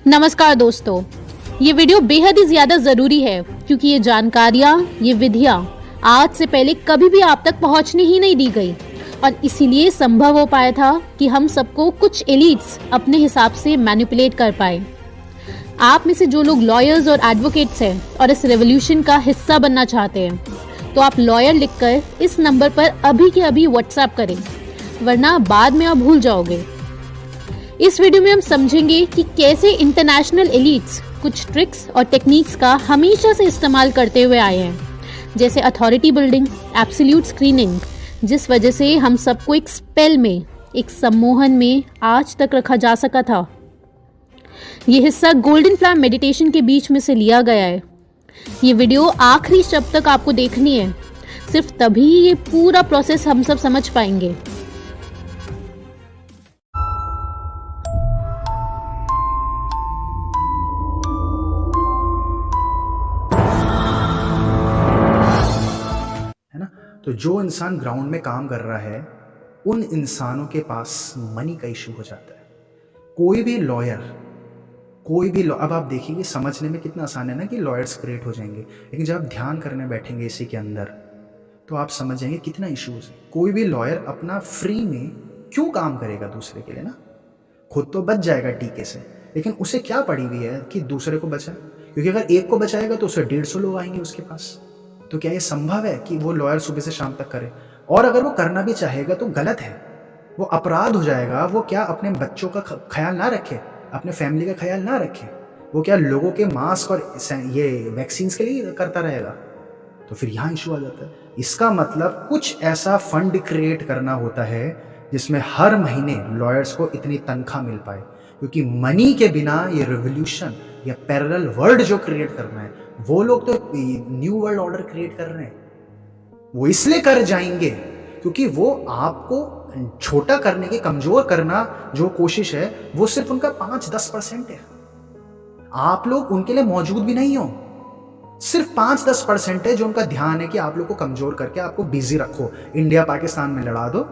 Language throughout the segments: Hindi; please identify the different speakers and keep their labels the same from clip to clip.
Speaker 1: नमस्कार दोस्तों, ये वीडियो बेहद ही ज्यादा जरूरी है क्योंकि ये जानकारियाँ, ये विधियाँ आज से पहले कभी भी आप तक पहुँचने ही नहीं दी गई और इसीलिए संभव हो पाया था कि हम सबको कुछ एलिट्स अपने हिसाब से मैनिपुलेट कर पाए। आप में से जो लोग लॉयर्स और एडवोकेट्स हैं और इस रेवोल्यूशन का हिस्सा बनना चाहते हैं, तो आप लॉयर लिखकर इस नंबर पर अभी के अभी व्हाट्सएप करें, वरना बाद में आप भूल जाओगे। इस वीडियो में हम समझेंगे कि कैसे इंटरनेशनल एलिट्स कुछ ट्रिक्स और टेक्निक्स का हमेशा से इस्तेमाल करते हुए आए हैं, जैसे अथॉरिटी बिल्डिंग, एब्सोल्यूट स्क्रीनिंग, जिस वजह से हम सबको एक स्पेल में, एक सम्मोहन में आज तक रखा जा सका था। ये हिस्सा गोल्डन फ्लैम मेडिटेशन के बीच में से लिया गया है। ये वीडियो आखिरी शब्द तक आपको देखनी है, सिर्फ तभी ये पूरा प्रोसेस हम सब समझ पाएंगे।
Speaker 2: तो जो इंसान ग्राउंड में काम कर रहा है, उन इंसानों के पास मनी का इशू हो जाता है। कोई भी लॉयर अब आप देखिए समझने में कितना आसान है ना कि लॉयर्स क्रिएट हो जाएंगे, लेकिन जब आप ध्यान करने बैठेंगे इसी के अंदर तो आप समझ जाएंगे कितना इशूज है। कोई भी लॉयर अपना फ्री में क्यों काम करेगा दूसरे के लिए ना, खुद तो बच जाएगा टीके से, लेकिन उसे क्या पड़ी हुई है कि दूसरे को बचाए, क्योंकि अगर एक को बचाएगा तो उसे 150 लोग आएंगे उसके पास। तो क्या ये संभव है कि वो लॉयर सुबह से शाम तक करे? और अगर वो करना भी चाहेगा तो गलत है, वो अपराध हो जाएगा। वो क्या अपने बच्चों का ख्याल ना रखे, अपने फैमिली का ख्याल ना रखे? वो क्या लोगों के मास्क और ये वैक्सीन के लिए करता रहेगा? तो फिर यहाँ इशू आ जाता है। इसका मतलब कुछ ऐसा फंड क्रिएट करना होता है जिसमें हर महीने लॉयर्स को इतनी तनख्वाह मिल पाए, क्योंकि मनी के बिना ये रेवोल्यूशन या पैरेलल वर्ल्ड जो क्रिएट करना है, वो लोग तो न्यू वर्ल्ड ऑर्डर क्रिएट कर रहे हैं। वो इसलिए कर जाएंगे क्योंकि वो आपको छोटा करने की, कमजोर करना जो कोशिश है, वो सिर्फ उनका 5-10% है। आप लोग उनके लिए मौजूद भी नहीं हो। सिर्फ 5-10% है जो उनका ध्यान है कि आप लोग को कमजोर करके आपको बिजी रखो, इंडिया पाकिस्तान में लड़ा दो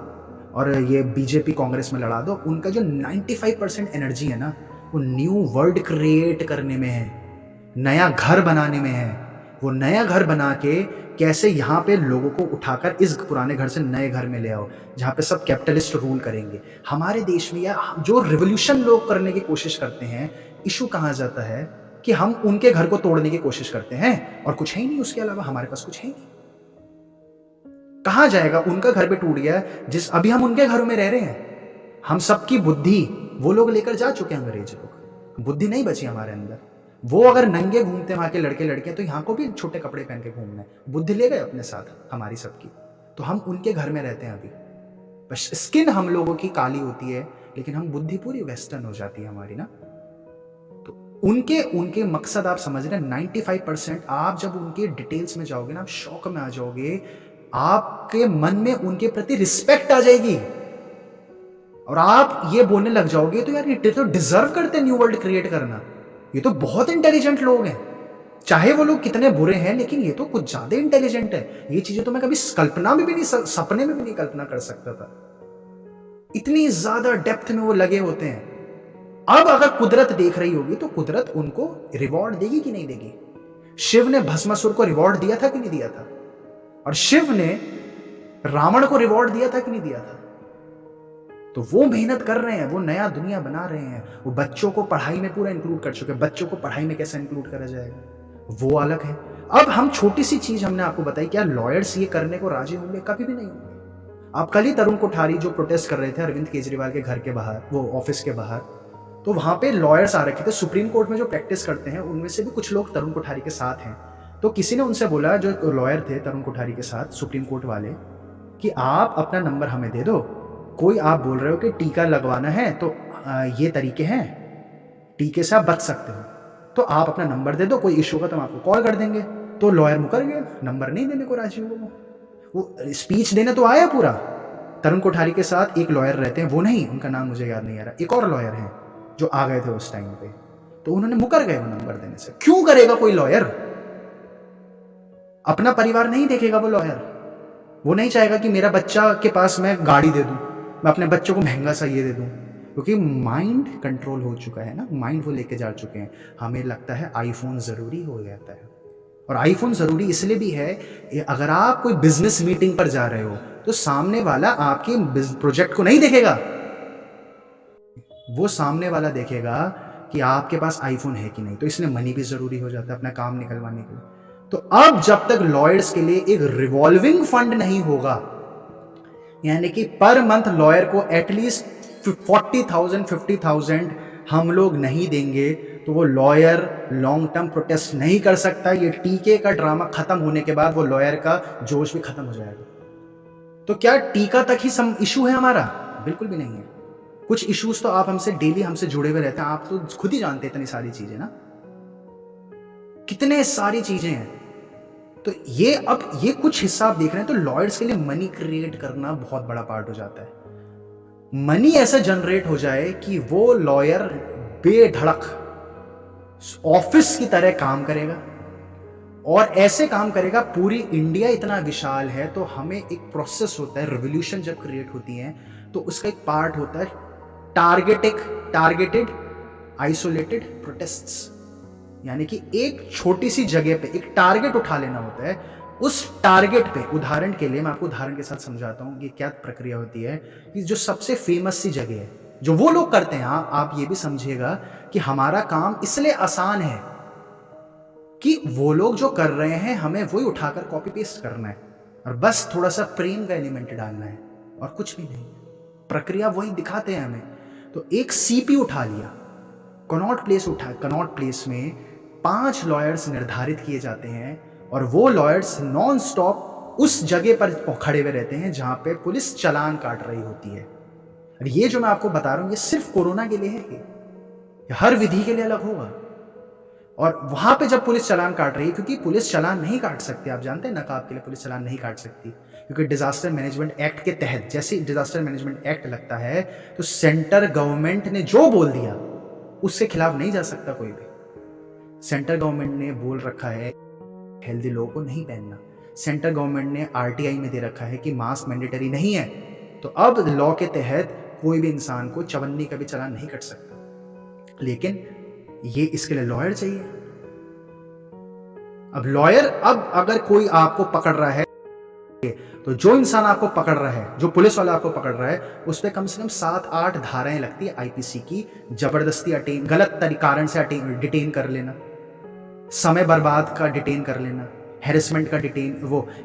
Speaker 2: और ये बीजेपी कांग्रेस में लड़ा दो। उनका जो 95% एनर्जी है ना, वो न्यू वर्ल्ड क्रिएट करने में है, नया घर बनाने में है। वो नया घर बना के कैसे यहाँ पे लोगों को उठाकर इस पुराने घर से नए घर में ले आओ, जहाँ पे सब कैपिटलिस्ट रूल करेंगे। हमारे देश में या जो रिवोल्यूशन लोग करने की कोशिश करते हैं, इशू कहाँ जाता है कि हम उनके घर को तोड़ने की कोशिश करते हैं और कुछ है ही नहीं उसके अलावा, हमारे पास कुछ है ही नहीं। कहाँ जाएगा? उनका घर भी टूट गया जिस अभी हम उनके घरों में रह रहे हैं। हम सबकी बुद्धि वो लोग लेकर जा चुके हैं, अंग्रेज लोग। बुद्धि नहीं बची हमारे अंदर। वो अगर नंगे घूमते वहां के लड़के लड़कियां, तो यहाँ को भी छोटे कपड़े पहन के घूमना है। बुद्धि ले गए अपने साथ हमारी सबकी, तो हम उनके घर में रहते हैं अभी। बस स्किन हम लोगों की काली होती है, लेकिन हम बुद्धि पूरी वेस्टर्न हो जाती है हमारी ना। तो उनके मकसद आप समझ रहे हैं। 95% आप जब उनके डिटेल्स में जाओगे ना, आप शौक में आ जाओगे। आपके मन में उनके प्रति रिस्पेक्ट आ जाएगी और आप ये बोलने लग जाओगे, तो यार ये तो डिजर्व करते हैं न्यू वर्ल्ड क्रिएट करना। ये तो बहुत इंटेलिजेंट लोग हैं, चाहे वो लोग कितने बुरे हैं, लेकिन ये तो कुछ ज्यादा इंटेलिजेंट है। ये चीजें तो मैं कभी कल्पना में भी नहीं, सपने में भी नहीं कल्पना कर सकता था। इतनी ज्यादा डेप्थ में वो लगे होते हैं। अब अगर कुदरत देख रही होगी तो कुदरत उनको रिवॉर्ड देगी कि नहीं देगी? शिव ने भस्मासुर को रिवॉर्ड दिया था कि नहीं दिया था? और शिव ने रावण को रिवॉर्ड दिया था कि नहीं दिया था? तो वो मेहनत कर रहे हैं, वो नया दुनिया बना रहे हैं। वो बच्चों को पढ़ाई में पूरा इंक्लूड कर चुके हैं। बच्चों को पढ़ाई में कैसे इंक्लूड करा जाएगा, वो अलग है। अब हम छोटी सी चीज हमने आपको बताई, क्या लॉयर्स ये करने को राजी होंगे? कभी भी नहीं होंगे। आप कल ही तरुण कोठारी जो प्रोटेस्ट कर रहे थे अरविंद केजरीवाल के घर के बाहर, वो ऑफिस के बाहर, तो वहां पे लॉयर्स आ रखे थे। सुप्रीम कोर्ट में जो प्रैक्टिस करते हैं उनमें से भी कुछ लोग तरुण कोठारी के साथ हैं। तो किसी ने उनसे बोला, जो लॉयर थे तरुण कोठारी के साथ, सुप्रीम कोर्ट वाले, कि आप अपना नंबर हमें दे दो। कोई आप बोल रहे हो कि टीका लगवाना है, तो ये तरीके हैं, टीके से आप बच सकते हो, तो आप अपना नंबर दे दो, कोई इशू का तो हम आपको कॉल कर देंगे। तो लॉयर मुकर गया, नंबर नहीं देने को राजी हुआ। वो स्पीच देने तो आया पूरा। तरुण कोठारी के साथ एक लॉयर रहते हैं, वो नहीं, उनका नाम मुझे याद नहीं आ रहा, एक और लॉयर है जो आ गए थे उस टाइम पे, तो उन्होंने मुकर गए वो नंबर देने से। क्यों करेगा कोई लॉयर? अपना परिवार नहीं देखेगा वो लॉयर। वो नहीं चाहेगा कि मेरा बच्चा के पास मैं गाड़ी दे दूं, मैं अपने बच्चों को महंगा सा ये दे दूं, क्योंकि माइंड कंट्रोल हो चुका है ना, माइंड वो लेके जा चुके हैं। हमें लगता है आईफोन ज़रूरी हो जाता है, और आईफोन ज़रूरी इसलिए भी है, अगर आप कोई बिजनेस मीटिंग पर जा रहे हो तो सामने वाला आपके प्रोजेक्ट को नहीं देखेगा, वो सामने वाला देखेगा कि आपके पास आईफोन है कि नहीं। तो इसलिए मनी भी ज़रूरी हो जाता है अपना काम निकलवाने के लिए। तो अब जब तक लॉयर्स के लिए एक रिवॉल्विंग फंड नहीं होगा, यानी कि पर मंथ लॉयर को एटलीस्ट 40,000 50,000 हम लोग नहीं देंगे, तो वो लॉयर लॉन्ग टर्म प्रोटेस्ट नहीं कर सकता। ये टीके का ड्रामा खत्म होने के बाद वो लॉयर का जोश भी खत्म हो जाएगा। तो क्या टीका तक ही सम इशू है हमारा? बिल्कुल भी नहीं है। कुछ इश्यूज तो आप हमसे डेली हमसे जुड़े हुए रहते हैं, आप तो खुद ही जानते हैं इतनी सारी चीजें ना, कितने सारी चीजें हैं। तो ये कुछ हिस्सा आप देख रहे हैं। तो लॉयर्स के लिए मनी क्रिएट करना बहुत बड़ा पार्ट हो जाता है। मनी ऐसा जनरेट हो जाए कि वो लॉयर बेधड़क ऑफिस की तरह काम करेगा, और ऐसे काम करेगा। पूरी इंडिया इतना विशाल है, तो हमें एक प्रोसेस होता है, रिवोल्यूशन जब क्रिएट होती है तो उसका एक पार्ट होता है टारगेटेड आइसोलेटेड प्रोटेस्ट्स, यानी कि एक छोटी सी जगह पे एक टारगेट उठा लेना होता है। उस टारगेट पे, उदाहरण के लिए मैं आपको उदाहरण के साथ समझाता हूं कि क्या प्रक्रिया होती है। कि जो सबसे फेमस सी जगह है जो वो लोग करते हैं, आप ये भी समझिएगा कि हमारा काम इसलिए आसान है कि वो लोग जो कर रहे हैं हमें वही उठाकर कॉपी पेस्ट करना है, और बस थोड़ा सा प्रेम का एलिमेंट डालना है, और कुछ भी नहीं। प्रक्रिया वही दिखाते हैं हमें। तो एक सीपी उठा लिया, कनॉट प्लेस में 5 लॉयर्स निर्धारित किए जाते हैं, और वो लॉयर्स नॉन स्टॉप उस जगह पर खड़े हुए रहते हैं जहां पे पुलिस चालान काट रही होती है। और ये जो मैं आपको बता रहा हूं, ये सिर्फ कोरोना के लिए है, ये हर विधि के लिए अलग होगा। और वहां पे जब पुलिस चालान काट रही है, क्योंकि पुलिस चालान नहीं काट सकती, आप जानते हैं नकाब के लिए पुलिस चालान नहीं काट सकती, क्योंकि डिजास्टर मैनेजमेंट एक्ट के तहत, जैसे डिजास्टर मैनेजमेंट एक्ट लगता है तो सेंटर गवर्नमेंट ने जो बोल दिया उसके खिलाफ नहीं जा सकता कोई भी। सेंटर गवर्नमेंट ने बोल रखा है हेल्दी लोगों को नहीं पहनना, सेंटर गवर्नमेंट ने आरटीआई में दे रखा है कि मास्क मैंडेटरी नहीं है, तो अब लॉ के तहत कोई भी इंसान को चवन्नी का भी चालान नहीं कट सकता। लेकिन ये इसके लिए लॉयर चाहिए। अब लॉयर, अब अगर कोई आपको पकड़ रहा है, तो जो इंसान आपको पकड़ रहा है, जो पुलिस वाला आपको पकड़ रहा है, उस पर कम से कम 7-8 धाराएं लगती है आईपीसी की। जबरदस्ती गलत कारण से डिटेन कर लेना, समय बर्बाद का डिटेन कर लेना, हैरेसमेंट का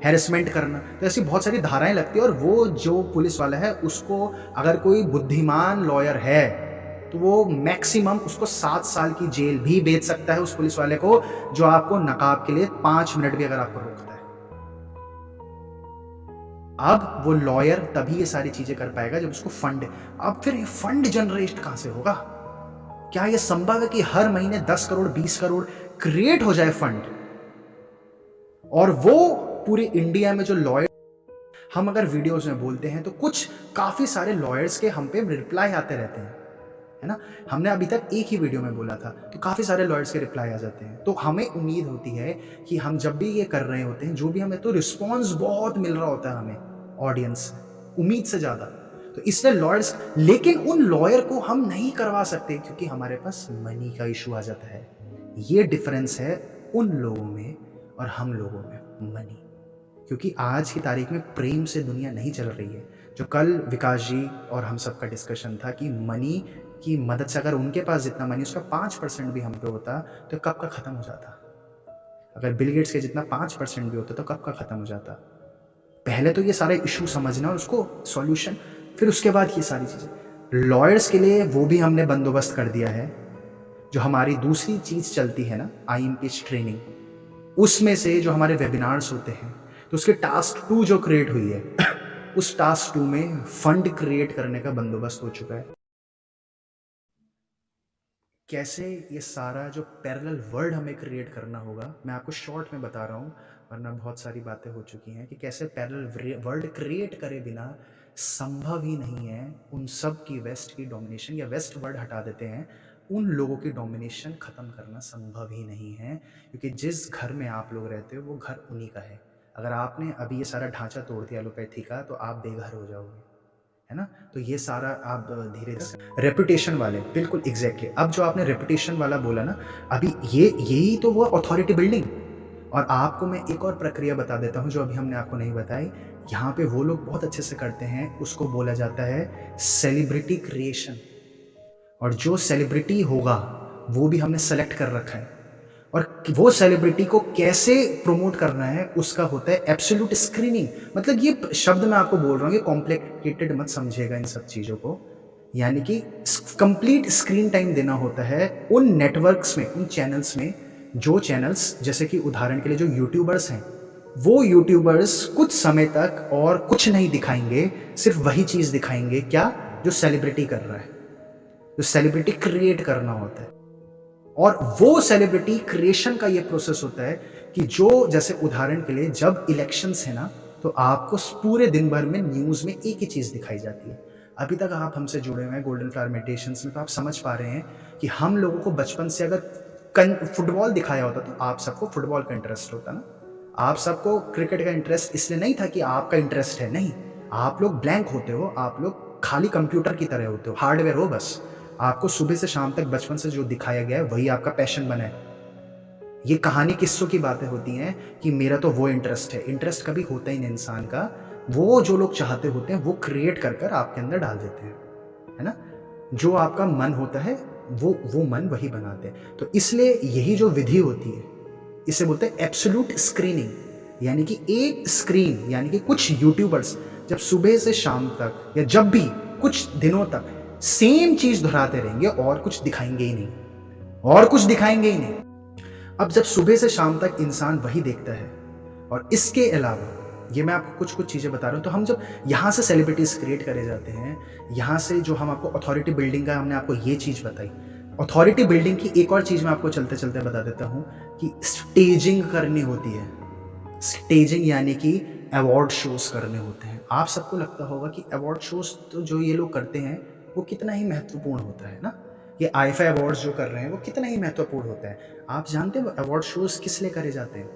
Speaker 2: हैरेसमेंट करना, तो ऐसी बहुत सारी धाराएं लगती है। और वो जो पुलिस वाला है उसको, अगर कोई बुद्धिमान लॉयर है तो वो मैक्सिमम उसको 7 साल की जेल भी बेच सकता है उस पुलिस वाले को, जो आपको नकाब के लिए 5 मिनट भी अगर आपको रोकता है। अब वो लॉयर तभी ये सारी चीजें कर पाएगा जब उसको फंड। अब फिर फंड जनरेट कहां से होगा? क्या ये संभव है कि हर महीने 10 करोड़ 20 करोड़ क्रिएट हो जाए फंड? और वो पूरी इंडिया में जो लॉयर, हम अगर वीडियोस में बोलते हैं तो कुछ काफी सारे लॉयर्स के हम पे रिप्लाई आते रहते हैं, है ना। हमने अभी तक एक ही वीडियो में बोला था, तो काफी सारे लॉयर्स के रिप्लाई आ जाते हैं। तो हमें उम्मीद होती है कि हम जब भी ये कर रहे होते हैं, जो भी हमें, तो रिस्पॉन्स बहुत मिल रहा होता है हमें ऑडियंस से, उम्मीद से ज्यादा। तो इसलिए लॉयर्स, लेकिन उन लॉयर को हम नहीं करवा सकते क्योंकि हमारे पास मनी का इशू आ जाता है। ये डिफरेंस है उन लोगों में और हम लोगों में, मनी। क्योंकि आज की तारीख में प्रेम से दुनिया नहीं चल रही है। जो कल विकास जी और हम सबका डिस्कशन था कि मनी की मदद से, अगर उनके पास जितना मनी उसका 5% भी हम पे होता तो कब का खत्म हो जाता। अगर बिल गेट्स के जितना 5% भी होता तो कब का खत्म हो जाता। पहले तो ये सारे इशू समझना और उसको सॉल्यूशन, फिर उसके बाद ये सारी चीज़ें। लॉयर्स के लिए वो भी हमने बंदोबस्त कर दिया है। जो हमारी दूसरी चीज़ चलती है ना, IMPS ट्रेनिंग, उसमें से जो हमारे वेबिनार्स होते हैं, तो उसके टास्क 2 जो क्रिएट हुई है उस टास्क 2 में फंड क्रिएट करने का बंदोबस्त हो चुका है। कैसे ये सारा जो पैरेलल वर्ल्ड हमें क्रिएट करना होगा, मैं आपको शॉर्ट में बता रहा हूँ, वरना बहुत सारी बातें हो चुकी हैं, कि कैसे पैरेलल वर्ल्ड क्रिएट करे बिना संभव ही नहीं है। उन सब की वेस्ट की डोमिनेशन, या वेस्ट वर्ल्ड हटा देते हैं, उन लोगों की डोमिनेशन ख़त्म करना संभव ही नहीं है। क्योंकि जिस घर में आप लोग रहते हो वो घर उन्हीं का है। अगर आपने अभी ये सारा ढांचा तोड़ दिया एलोपैथी का, तो आप बेघर हो जाओगे। है ना? तो ये सारा आप धीरे-धीरे रेपुटेशन वाले बिल्कुल एग्ज़ैक्टली। अब जो आपने रेपुटेशन वाला बोला ना, अभी ये यही तो वो अथॉरिटी बिल्डिंग। और आपको मैं एक और प्रक्रिया बता देता हूँ जो अभी हमने आपको नहीं बताई। यहाँ पे वो लोग बहुत अच्छे से करते हैं, उसको बोला जाता है सेलिब्रिटी क्रिएशन। और जो सेलिब्रिटी होगा वो भी हमने सेलेक्ट कर रखा है, और वो सेलिब्रिटी को कैसे प्रमोट करना है उसका होता है एब्सोल्यूट स्क्रीनिंग। मतलब ये शब्द मैं आपको बोल रहा हूँ, ये कॉम्प्लिकेटेड मत समझिएगा इन सब चीज़ों को। यानी कि कंप्लीट स्क्रीन टाइम देना होता है उन नेटवर्क्स में, उन चैनल्स में, जो चैनल्स जैसे कि उदाहरण के लिए जो यूट्यूबर्स हैं, वो यूट्यूबर्स कुछ समय तक और कुछ नहीं दिखाएंगे, सिर्फ वही चीज़ दिखाएंगे क्या जो सेलिब्रिटी कर रहा है, जो सेलिब्रिटी क्रिएट करना होता है। और वो सेलिब्रिटी क्रिएशन का ये प्रोसेस होता है कि जो जैसे उदाहरण के लिए जब इलेक्शंस है ना, तो आपको पूरे दिन भर में न्यूज़ में एक ही चीज़ दिखाई जाती है। अभी तक आप हमसे जुड़े हुए हैं गोल्डन फ्लावर मेडिटेशंस में, तो आप समझ पा रहे हैं कि हम लोगों को बचपन से अगर फुटबॉल दिखाया होता तो आप सबको फुटबॉल का इंटरेस्ट होता ना, आप सबको क्रिकेट का इंटरेस्ट इसलिए नहीं था कि आपका इंटरेस्ट है, नहीं, आप लोग ब्लैंक होते हो, आप लोग खाली कंप्यूटर की तरह होते हो, हार्डवेयर हो बस। आपको सुबह से शाम तक बचपन से जो दिखाया गया है वही आपका पैशन बना है। ये कहानी किस्सों की बातें होती हैं कि मेरा तो वो इंटरेस्ट है। इंटरेस्ट कभी होता ही नहीं इंसान का, वो जो लोग चाहते होते हैं वो क्रिएट कर कर आपके अंदर डाल देते हैं, है ना? जो आपका मन होता है वो मन वही बनाते हैं। तो इसलिए यही जो विधि होती है इसे बोलते हैं एब्सोल्यूट स्क्रीनिंग। यानी कि एक स्क्रीन, यानी कि कुछ यूट्यूबर्स जब सुबह से शाम तक या जब भी कुछ दिनों तक सेम चीज दोहराते रहेंगे और कुछ दिखाएंगे ही नहीं, और कुछ दिखाएंगे ही नहीं। अब जब सुबह से शाम तक इंसान वही देखता है, और इसके अलावा ये मैं आपको कुछ कुछ चीज़ें बता रहा हूँ, तो हम जब यहाँ से सेलिब्रिटीज क्रिएट करे जाते हैं, यहाँ से जो हम आपको अथॉरिटी बिल्डिंग का हमने आपको ये चीज़ बताई। अथॉरिटी बिल्डिंग की एक और चीज़ मैं आपको चलते चलते बता देता हूँ कि स्टेजिंग करनी होती है। स्टेजिंग यानी कि अवार्ड शोज करने होते हैं। आप सबको लगता होगा कि अवार्ड शोज तो जो ये लोग करते हैं वो कितना ही महत्वपूर्ण होता है ना, ये आईफा अवार्ड्स जो कर रहे हैं वो कितना ही महत्वपूर्ण होता है। आप जानते हो अवार्ड शोज किस लिए करे जाते हैं?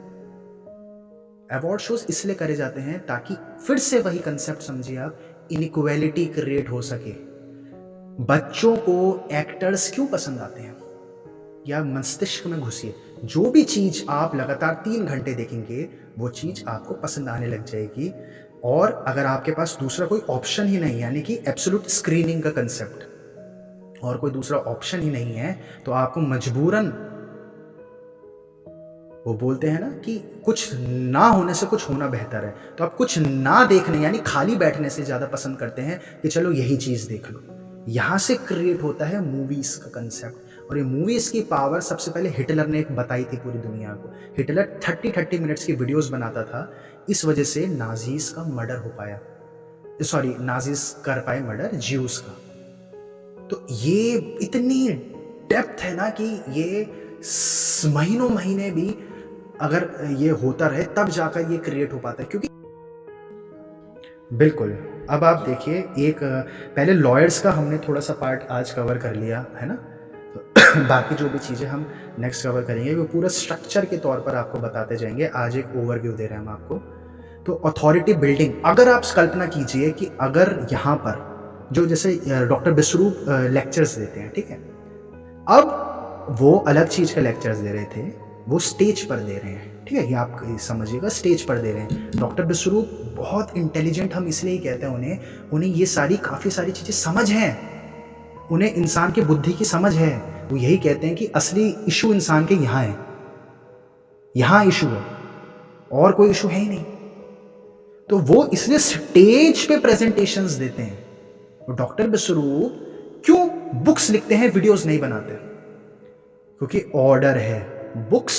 Speaker 2: अवार्ड शोज इसलिए करे जाते हैं ताकि फिर से वही कंसेप्ट समझिए आप, इनइक्वालिटी क्रिएट हो सके। बच्चों को एक्टर्स क्यों पसंद आते हैं? या मस्तिष्क में घुसिए, जो भी चीज आप लगातार 3 घंटे देखेंगे वो चीज आपको पसंद आने लग जाएगी। और अगर आपके पास दूसरा कोई ऑप्शन ही नहीं, यानी कि एब्सोल्यूट स्क्रीनिंग का कंसेप्ट, और कोई दूसरा ऑप्शन ही नहीं है, तो आपको मजबूरन, वो बोलते हैं ना कि कुछ ना होने से कुछ होना बेहतर है, तो आप कुछ ना देखने यानी खाली बैठने से ज़्यादा पसंद करते हैं कि चलो यही चीज़ देख लो। यहाँ से क्रिएट होता है मूवीज़ का कंसेप्ट। और ये मूवीज़ की पावर सबसे पहले हिटलर ने एक बताई थी पूरी दुनिया को। हिटलर 30-30 मिनट्स की वीडियोस बनाता था, इस वजह से नाजीज का मर्डर हो पाया, सॉरी नाजीज कर पाए मर्डर ज्यूस का। तो ये इतनी डेप्थ है ना कि ये महीनों महीने भी अगर ये होता रहे तब जाकर ये क्रिएट हो पाता है। क्योंकि बिल्कुल, अब आप देखिए, एक पहले लॉयर्स का हमने थोड़ा सा पार्ट आज कवर कर लिया है ना, तो बाकी जो भी चीज़ें हम नेक्स्ट कवर करेंगे वो पूरा स्ट्रक्चर के तौर पर आपको बताते जाएंगे। आज एक ओवरव्यू दे रहे हैं हम आपको। तो अथॉरिटी बिल्डिंग, अगर आप कल्पना कीजिए कि अगर यहाँ पर जो जैसे डॉक्टर बिस्वरूप लेक्चर्स देते हैं, ठीक है, अब वो अलग चीज़ का लेक्चर्स दे रहे थे, वो स्टेज पर दे रहे हैं, ठीक है, ये आप समझिएगा, स्टेज पर दे रहे हैं। डॉक्टर बिस्वरूप बहुत इंटेलिजेंट, हम इसलिए ही कहते हैं उन्हें ये सारी काफ़ी सारी चीज़ें समझ हैं, उन्हें इंसान की बुद्धि की समझ है। वो यही कहते हैं कि असली इशू इंसान के यहाँ है, यहाँ इशू है, और कोई इशू है ही नहीं। तो वो इसलिए स्टेज पे प्रेजेंटेशंस देते हैं। तो डॉक्टर बिस्वरूप क्यों बुक्स लिखते हैं, वीडियोस नहीं बनाते? क्योंकि ऑर्डर है, बुक्स,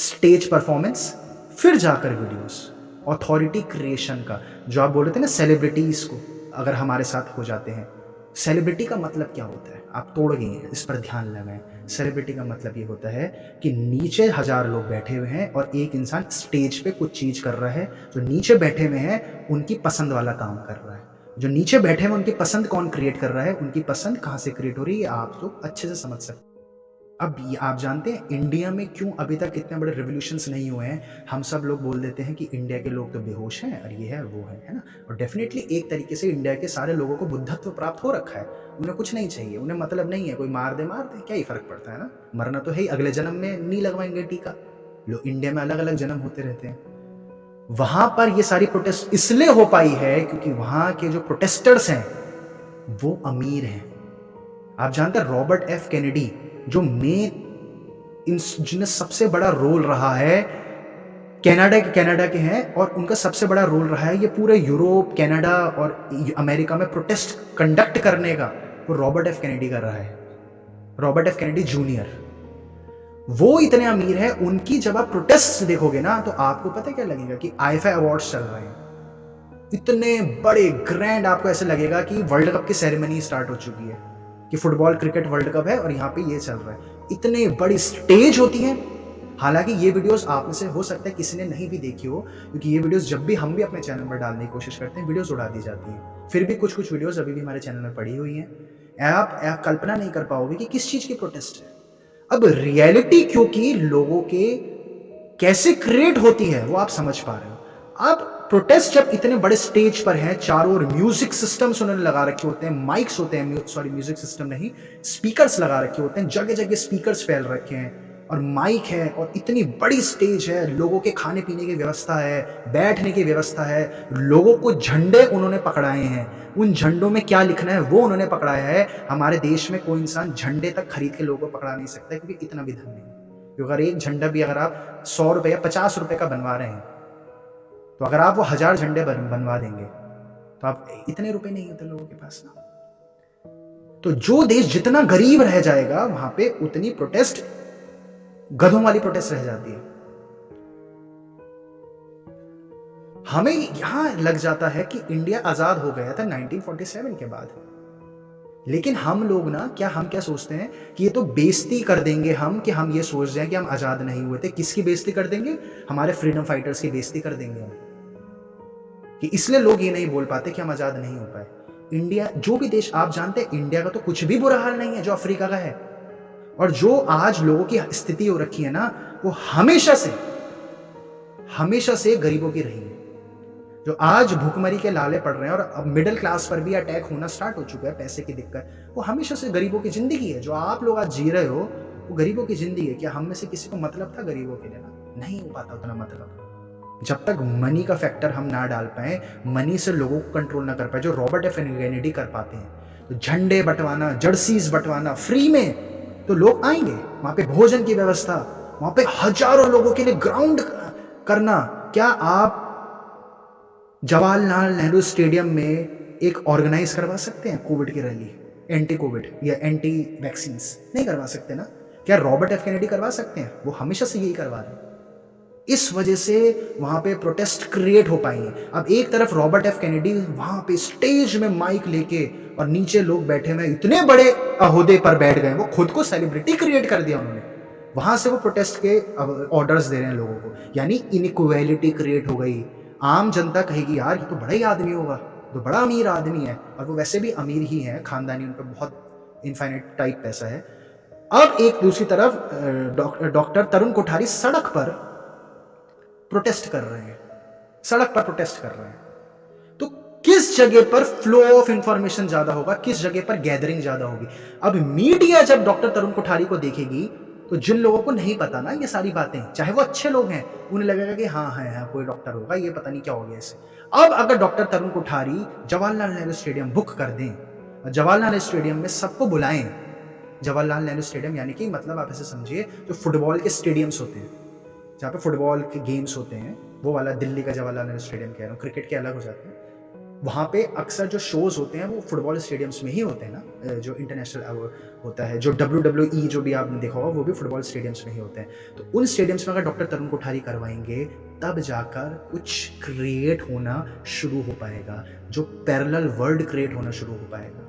Speaker 2: स्टेज परफॉर्मेंस, फिर जाकर वीडियोस। अथॉरिटी क्रिएशन का जो आप बोल रहे थे ना, सेलिब्रिटीज को अगर हमारे साथ हो जाते हैं, सेलिब्रिटी का मतलब क्या होता है आप तोड़ गए हैं, इस पर ध्यान लगाएं। सेलिब्रिटी का मतलब ये होता है कि नीचे 1000 लोग बैठे हुए हैं और एक इंसान स्टेज पे कुछ चीज कर रहा है। जो नीचे बैठे हुए हैं उनकी पसंद वाला काम कर रहा है। जो नीचे बैठे हुए उनकी पसंद कौन क्रिएट कर रहा है, उनकी पसंद कहाँ से क्रिएट हो रही है, आप लोग अच्छे से समझ सकते हैं। अब ये आप जानते हैं इंडिया में क्यों अभी तक इतने बड़े रिवॉल्यूशंस नहीं हुए हैं? हम सब लोग बोल देते हैं कि इंडिया के लोग तो बेहोश हैं और ये है वो है ना? और डेफिनेटली एक तरीके से इंडिया के सारे लोगों को बुद्धत्व प्राप्त हो रखा है। उन्हें कुछ नहीं चाहिए, उन्हें मतलब नहीं है, कोई मार दे, क्या ही फ़र्क पड़ता है ना? मरना तो है ही, अगले जन्म में नहीं लगवाएँगे टीका। लोग इंडिया में अलग-अलग जन्म होते रहते हैं। वहाँ पर ये सारी प्रोटेस्ट इसलिए हो पाई है क्योंकि वहाँ के जो प्रोटेस्टर्स हैं, वो अमीर हैं। आप जानते हैं रॉबर्ट एफ केनेडी जो मेन जिनने सबसे बड़ा रोल रहा है, कनाडा के हैं और उनका सबसे बड़ा रोल रहा है ये पूरे यूरोप, कनाडा और अमेरिका में प्रोटेस्ट कंडक्ट करने का, वो रॉबर्ट एफ केनेडी कर रहा है। रॉबर्ट एफ केनेडी जूनियर, वो इतने अमीर है, उनकी जब आप प्रोटेस्ट देखोगे ना तो आपको पता क्या लगेगा कि आईफा अवार्ड्स चल रहे हैं, इतने बड़े ग्रैंड, आपको ऐसे लगेगा कि वर्ल्ड कप की सेरेमनी स्टार्ट हो चुकी है, कि फुटबॉल क्रिकेट वर्ल्ड कप है और यहाँ पे ये चल रहा है, इतने बड़ी स्टेज होती है। हालांकि ये वीडियोस आप में से हो सकता है किसी ने नहीं भी देखी हो, क्योंकि ये वीडियोस जब भी हम भी अपने चैनल पर डालने की कोशिश करते हैं वीडियोस उड़ा दी जाती हैं। फिर भी कुछ वीडियोस अभी भी हमारे चैनल में पड़ी हुई हैं। आप कल्पना नहीं कर पाओगे कि किस चीज़ की प्रोटेस्ट है। अब रियलिटी क्योंकि लोगों के कैसे क्रिएट होती है वो आप समझ पा रहे हो। अब प्रोटेस्ट जब इतने बड़े स्टेज पर है, चारों ओर म्यूजिक सिस्टम्स उन्होंने लगा रखे होते हैं, माइक्स होते हैं, सॉरी म्यूजिक सिस्टम नहीं, स्पीकर्स लगा रखे होते हैं, जगह जगह स्पीकर्स फैल रखे हैं और माइक है और इतनी बड़ी स्टेज है, लोगों के खाने पीने की व्यवस्था है, बैठने की व्यवस्था है, लोगों को झंडे उन्होंने पकड़ाए हैं, उन झंडों में क्या लिखना है वो उन्होंने पकड़ाया है। हमारे देश में कोई इंसान झंडे तक खरीद के लोगों को पकड़ा नहीं सकता क्योंकि इतना भी धन नहीं है। अगर एक झंडा भी अगर आप 100 रुपये या 50 रुपये का बनवा रहे हैं, तो अगर आप वो 1000 झंडे बनवा देंगे तो आप इतने रुपए नहीं होते लोगों के पास ना। तो जो देश जितना गरीब रह जाएगा वहां पे उतनी प्रोटेस्ट, गधों वाली प्रोटेस्ट रह जाती है। हमें यहां लग जाता है कि इंडिया आजाद हो गया था 1947 के बाद, लेकिन हम लोग ना हम क्या सोचते हैं कि ये तो बेइज्जती कर देंगे हम, कि हम ये सोच रहे हैं कि हम आजाद नहीं हुए थे। किसकी बेइज्जती कर देंगे? हमारे फ्रीडम फाइटर्स की बेइज्जती कर देंगे हम, कि इसलिए लोग ये नहीं बोल पाते कि हम आजाद नहीं हो पाए। इंडिया, जो भी देश आप जानते हैं, इंडिया का तो कुछ भी बुरा हाल नहीं है जो अफ्रीका का है। और जो आज लोगों की स्थिति हो रखी है ना, वो हमेशा से गरीबों की रही है। जो आज भूखमरी के लाले पड़ रहे हैं और अब मिडिल क्लास पर भी अटैक होना स्टार्ट हो चुका है, पैसे की दिक्कत, वो हमेशा से गरीबों की जिंदगी है। जो आप लोग आज जी रहे हो वो गरीबों की जिंदगी है। क्या हम में से किसी को मतलब था गरीबों के लिए? ना, नहीं हो पाता उतना मतलब। जब तक मनी का फैक्टर हम ना डाल पाए, मनी से लोगों को कंट्रोल ना कर पाए, जो रॉबर्ट एफ केनेडी कर पाते हैं, तो झंडे बंटवाना, जर्सीज बंटवाना फ्री में, तो लोग आएंगे। वहां पे भोजन की व्यवस्था, वहां पे हजारों लोगों के लिए ग्राउंड करना। क्या आप जवाहरलाल नेहरू स्टेडियम में एक ऑर्गेनाइज करवा सकते हैं कोविड की रैली, एंटी कोविड या एंटी वैक्सीन? नहीं करवा सकते ना। क्या रॉबर्ट एफ केनेडी करवा सकते हैं? वो हमेशा से यही करवा रहे हैं। इस वजह से वहां पे प्रोटेस्ट क्रिएट हो पाई है। अब एक तरफ रॉबर्ट एफ केनेडी वहां पे स्टेज में माइक लेके और नीचे लोग बैठे हुए इतने बड़े अहोदे पर बैठ गए, वो खुद को सेलिब्रिटी क्रिएट कर दिया उन्होंने। वहां से वो प्रोटेस्ट के ऑर्डर्स दे रहे हैं लोगों को, यानी इनइक्वालिटी क्रिएट हो गई। आम जनता कहेगी यार ये तो बड़ा ही आदमी होगा, तो बड़ा अमीर आदमी है, और वो वैसे भी अमीर ही है, खानदानी, उन पर बहुत इन्फाइनाइट टाइप पैसा है। अब एक दूसरी तरफ डॉक्टर तरुण कोठारी सड़क पर प्रोटेस्ट कर रहे हैं, तो किस जगह पर फ्लो ऑफ इंफॉर्मेशन ज्यादा होगा, किस जगह पर गैदरिंग ज्यादा होगी? अब मीडिया जब डॉक्टर तरुण कोठारी को देखेगी, तो जिन लोगों को नहीं पता ना ये सारी बातें, चाहे वो अच्छे लोग हैं, उन्हें लगेगा कि हाँ है कोई डॉक्टर होगा, ये पता नहीं क्या हो गया इसे। अब अगर डॉक्टर तरुण कोठारी जवाहरलाल नेहरू स्टेडियम बुक कर दें, जवाहरलाल नेहरू स्टेडियम में सबको बुलाएं, जवाहरलाल नेहरू स्टेडियम यानी कि मतलब आप ऐसे समझिए जो फुटबॉल के स्टेडियम्स होते हैं, जहाँ पे फुटबॉल के गेम्स होते हैं, वो वाला दिल्ली का जवाहरलाल नेहरू स्टेडियम कह रहा हूँ, क्रिकेट के अलग हो जाते हैं। वहाँ पे अक्सर जो शोज होते हैं वो फुटबॉल स्टेडियम्स में ही होते हैं ना, जो इंटरनेशनल होता है, जो WWE जो भी आपने देखा होगा वो भी फुटबॉल स्टेडियम्स में ही होते हैं। तो उन स्टेडियम्स में अगर डॉक्टर तरुण कोठारी करवाएंगे, तब जाकर कुछ क्रिएट होना शुरू हो पाएगा, जो पैरेलल वर्ल्ड क्रिएट होना शुरू हो पाएगा।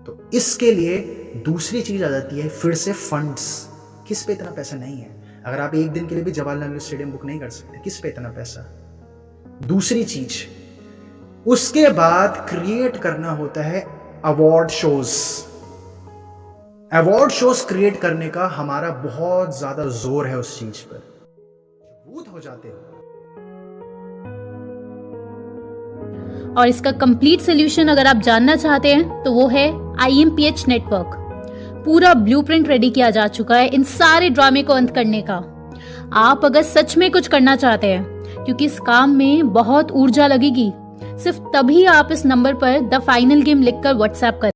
Speaker 2: तो इसके लिए दूसरी चीज आ जाती है फिर से फंड्स। किस पे इतना पैसा नहीं है? अगर आप एक दिन के लिए भी जवाहरलाल नेहरू स्टेडियम बुक नहीं कर सकते, किस पे इतना पैसा? दूसरी चीज, उसके बाद क्रिएट करना होता है award shows. Award shows create करने का हमारा बहुत ज्यादा जोर है उस चीज पर, मजबूत हो जाते हो।
Speaker 1: और इसका कंप्लीट सोल्यूशन अगर आप जानना चाहते हैं तो वो है IMPH नेटवर्क। पूरा ब्लूप्रिंट रेडी किया जा चुका है इन सारे ड्रामे को अंत करने का। आप अगर सच में कुछ करना चाहते हैं, क्योंकि इस काम में बहुत ऊर्जा लगेगी, सिर्फ तभी आप इस नंबर पर द फाइनल गेम लिखकर व्हाट्सएप करें।